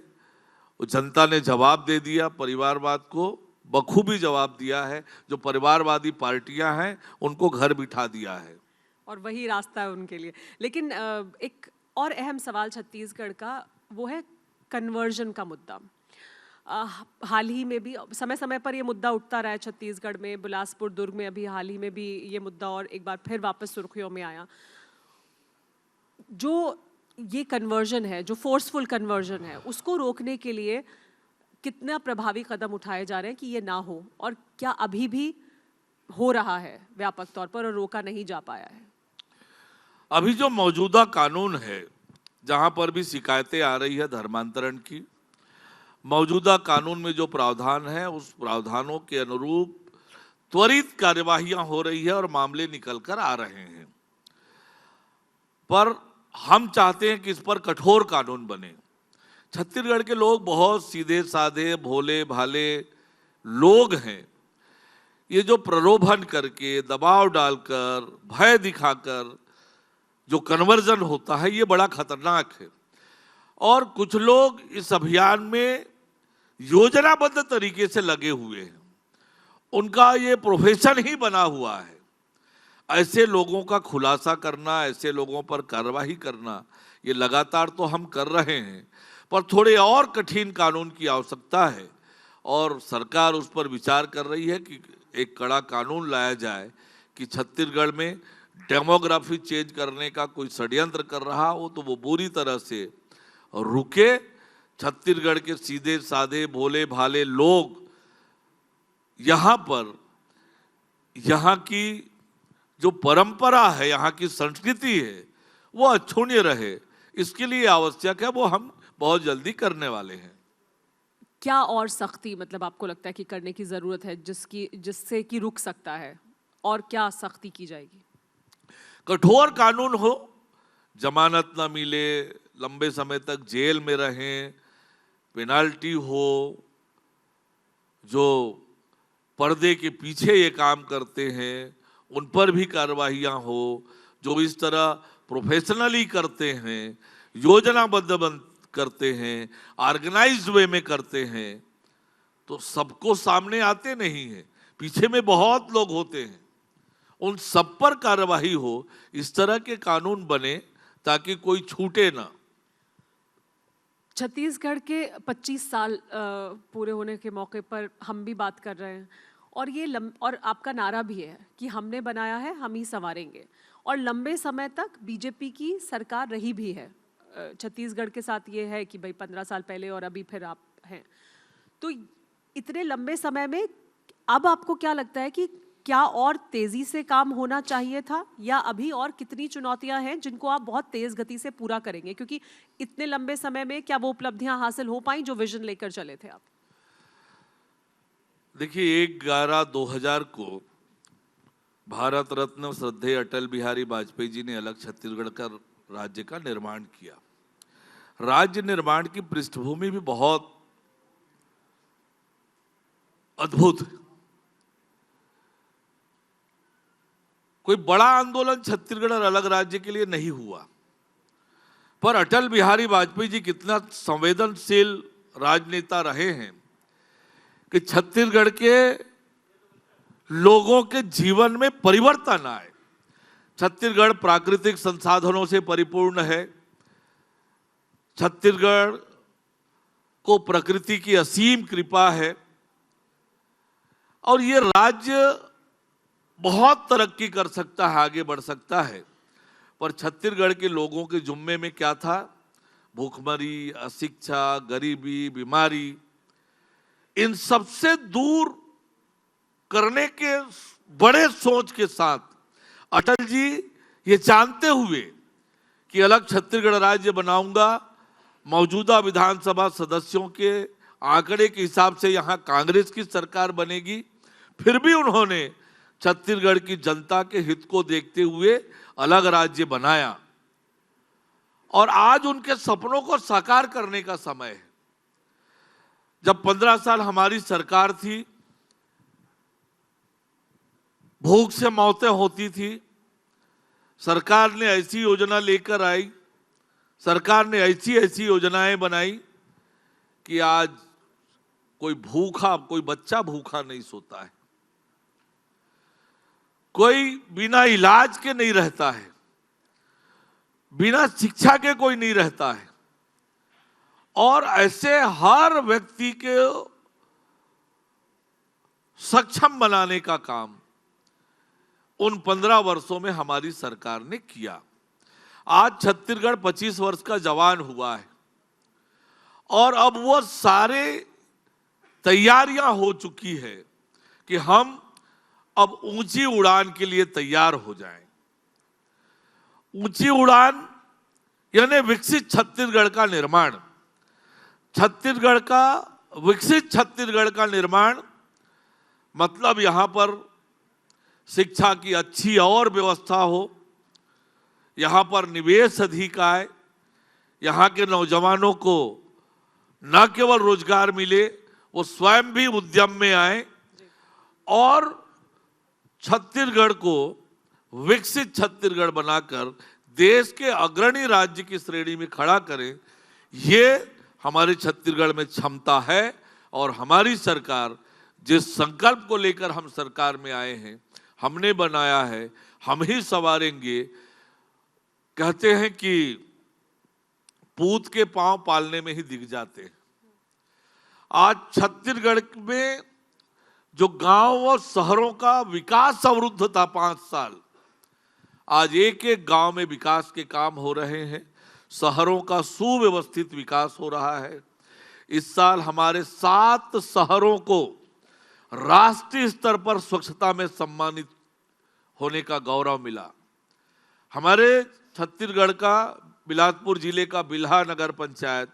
जनता ने जवाब दे दिया, परिवारवाद को बखूबी जवाब दिया है। जो परिवारवादी पार्टियां हैं उनको घर बिठा दिया है, और वही रास्ता है उनके लिए। लेकिन एक और अहम सवाल छत्तीसगढ़ का वो है कन्वर्जन का मुद्दा। हाल ही में भी समय समय पर ये मुद्दा उठता रहा है छत्तीसगढ़ में, बिलासपुर, दुर्ग में अभी हाल ही में भी ये मुद्दा और एक बार फिर वापस सुर्खियों में आया। जो ये कन्वर्जन है, जो फोर्सफुल कन्वर्जन है, उसको रोकने के लिए कितना प्रभावी कदम उठाए जा रहे हैं कि ये ना हो, और क्या अभी भी हो रहा है व्यापक तौर पर और रोका नहीं जा पाया है? अभी जो मौजूदा कानून है, जहां पर भी शिकायतें आ रही है धर्मांतरण की, मौजूदा कानून में जो प्रावधान है उस प्रावधानों के अनुरूप त्वरित कार्यवाहियां हो रही है और मामले निकल कर आ रहे हैं। पर हम चाहते हैं कि इस पर कठोर कानून बने। छत्तीसगढ़ के लोग बहुत सीधे साधे भोले भाले लोग हैं। ये जो प्रलोभन करके, दबाव डालकर, भय दिखाकर जो कन्वर्जन होता है, ये बड़ा खतरनाक है। और कुछ लोग इस अभियान में योजनाबद्ध तरीके से लगे हुए हैं, उनका ये प्रोफेशन ही बना हुआ है। ऐसे लोगों का खुलासा करना, ऐसे लोगों पर कार्रवाई करना, ये लगातार तो हम कर रहे हैं, पर थोड़े और कठिन कानून की आवश्यकता है। और सरकार उस पर विचार कर रही है कि एक कड़ा कानून लाया जाए कि छत्तीसगढ़ में डेमोग्राफी चेंज करने का कोई षड्यंत्र कर रहा हो तो वो बुरी तरह से रुके। छत्तीसगढ़ के सीधे साधे भोले भाले लोग यहाँ पर, यहाँ की जो परंपरा है, यहाँ की संस्कृति है, वो अक्षुण्य रहे, इसके लिए आवश्यक है, वो हम बहुत जल्दी करने वाले हैं। क्या और सख्ती मतलब आपको लगता है कि करने की जरूरत है जिससे कि रुक सकता है, और क्या सख्ती की जाएगी? कठोर कानून हो, जमानत ना मिले, लंबे समय तक जेल में रहें, पेनाल्टी हो, जो पर्दे के पीछे ये काम करते हैं उन पर भी कार्रवाइयाँ हो, जो इस तरह प्रोफेशनली करते हैं, योजनाबद्ध करते हैं, ऑर्गेनाइज्ड वे में करते हैं, तो सबको सामने आते नहीं हैं, पीछे में बहुत लोग होते हैं, उन सब पर कार्रवाई हो, इस तरह के कानून बने ताकि कोई छूटे ना। छत्तीसगढ़ के 25 साल पूरे होने के मौके पर हम भी बात कर रहे हैं और और आपका नारा भी है कि हमने बनाया है, हम ही संवारेंगे, और लंबे समय तक बीजेपी की सरकार रही भी है छत्तीसगढ़ के साथ। ये है कि भाई 15 साल पहले और अभी फिर आप हैं, तो इतने लंबे समय में अब आपको क्या लगता है कि क्या और तेजी से काम होना चाहिए था, या अभी और कितनी चुनौतियां हैं जिनको आप बहुत तेज गति से पूरा करेंगे, क्योंकि इतने लंबे समय में क्या वो उपलब्धियां हासिल हो पाई जो विजन लेकर चले थे आप? देखिए, 1/11/2000 को भारत रत्न श्रद्धेय अटल बिहारी वाजपेयी जी ने अलग छत्तीसगढ़ का राज्य का निर्माण किया। राज्य निर्माण की पृष्ठभूमि भी बहुत अद्भुत है। कोई बड़ा आंदोलन छत्तीसगढ़ और अलग राज्य के लिए नहीं हुआ, पर अटल बिहारी वाजपेयी जी कितना संवेदनशील राजनेता रहे हैं कि छत्तीसगढ़ के लोगों के जीवन में परिवर्तन आए। छत्तीसगढ़ प्राकृतिक संसाधनों से परिपूर्ण है, छत्तीसगढ़ को प्रकृति की असीम कृपा है और ये राज्य बहुत तरक्की कर सकता है, आगे बढ़ सकता है। पर छत्तीसगढ़ के लोगों के जुम्मे में क्या था? भूखमरी, अशिक्षा, गरीबी, बीमारी, इन सबसे दूर करने के बड़े सोच के साथ अटल जी ये जानते हुए कि अलग छत्तीसगढ़ राज्य बनाऊंगा, मौजूदा विधानसभा सदस्यों के आंकड़े के हिसाब से यहाँ कांग्रेस की सरकार बनेगी, फिर भी उन्होंने छत्तीसगढ़ की जनता के हित को देखते हुए अलग राज्य बनाया और आज उनके सपनों को साकार करने का समय है। जब 15 साल हमारी सरकार थी, भूख से मौतें होती थी, सरकार ने ऐसी योजना लेकर आई, सरकार ने ऐसी ऐसी योजनाएं बनाई कि आज कोई बच्चा भूखा नहीं सोता है, कोई बिना इलाज के नहीं रहता है, बिना शिक्षा के कोई नहीं रहता है। और ऐसे हर व्यक्ति के सक्षम बनाने का काम उन 15 वर्षों में हमारी सरकार ने किया। आज छत्तीसगढ़ 25 वर्ष का जवान हुआ है और अब वो सारे तैयारियां हो चुकी है कि हम अब ऊंची उड़ान के लिए तैयार हो जाएं। ऊंची उड़ान यानी विकसित छत्तीसगढ़ का निर्माण। छत्तीसगढ़ का विकसित छत्तीसगढ़ का निर्माण मतलब यहां पर शिक्षा की अच्छी और व्यवस्था हो, यहां पर निवेश अधिक आए, यहां के नौजवानों को न केवल रोजगार मिले, वो स्वयं भी उद्यम में आए और छत्तीसगढ़ को विकसित छत्तीसगढ़ बनाकर देश के अग्रणी राज्य की श्रेणी में खड़ा करें। ये हमारे छत्तीसगढ़ में क्षमता है और हमारी सरकार जिस संकल्प को लेकर हम सरकार में आए हैं, हमने बनाया है, हम ही संवारेंगे। कहते हैं कि पूत के पांव पालने में ही दिख जाते हैं। आज छत्तीसगढ़ में जो गांव और शहरों का विकास अवरुद्ध था 5 साल, आज एक एक गांव में विकास के काम हो रहे हैं, शहरों का सुव्यवस्थित विकास हो रहा है। इस साल हमारे 7 शहरों को राष्ट्रीय स्तर पर स्वच्छता में सम्मानित होने का गौरव मिला। हमारे छत्तीसगढ़ का बिलासपुर जिले का बिल्हा नगर पंचायत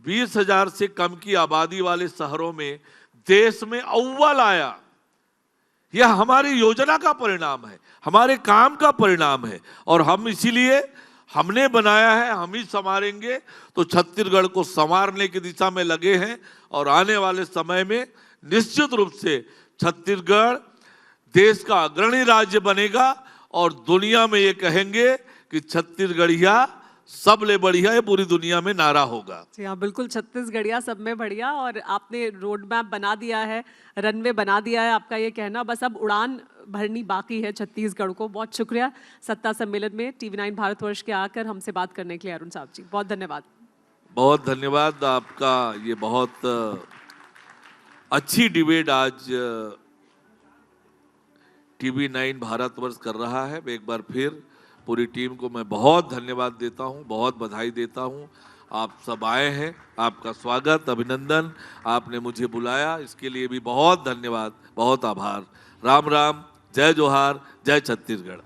20,000 से कम की आबादी वाले शहरों में देश में अव्वल आया। यह हमारी योजना का परिणाम है, हमारे काम का परिणाम है और हम इसीलिए हमने बनाया है, हम ही संवारेंगे। तो छत्तीसगढ़ को संवारने की दिशा में लगे हैं और आने वाले समय में निश्चित रूप से छत्तीसगढ़ देश का अग्रणी राज्य बनेगा और दुनिया में ये कहेंगे कि छत्तीसगढ़िया सबले बढ़िया, ये पूरी दुनिया में नारा होगा। जी हाँ, बिल्कुल, छत्तीसगढ़िया सब में बढ़िया। और आपने रोड मैप बना दिया है, रनवे बना दिया है, आपका ये कहना, बस अब उड़ान भरनी बाकी है छत्तीसगढ़ को। बहुत शुक्रिया सत्ता सम्मेलन में TV9 भारतवर्ष के आकर हमसे बात करने के लिए अरुण साहब जी, बहुत धन्यवाद। बहुत धन्यवाद आपका। ये बहुत अच्छी डिबेट आज TV9 भारतवर्ष कर रहा है। एक बार फिर पूरी टीम को मैं बहुत धन्यवाद देता हूं, बहुत बधाई देता हूं। आप सब आए हैं, आपका स्वागत, अभिनंदन। आपने मुझे बुलाया, इसके लिए भी बहुत धन्यवाद, बहुत आभार। राम राम, जय जोहार, जय छत्तीसगढ़।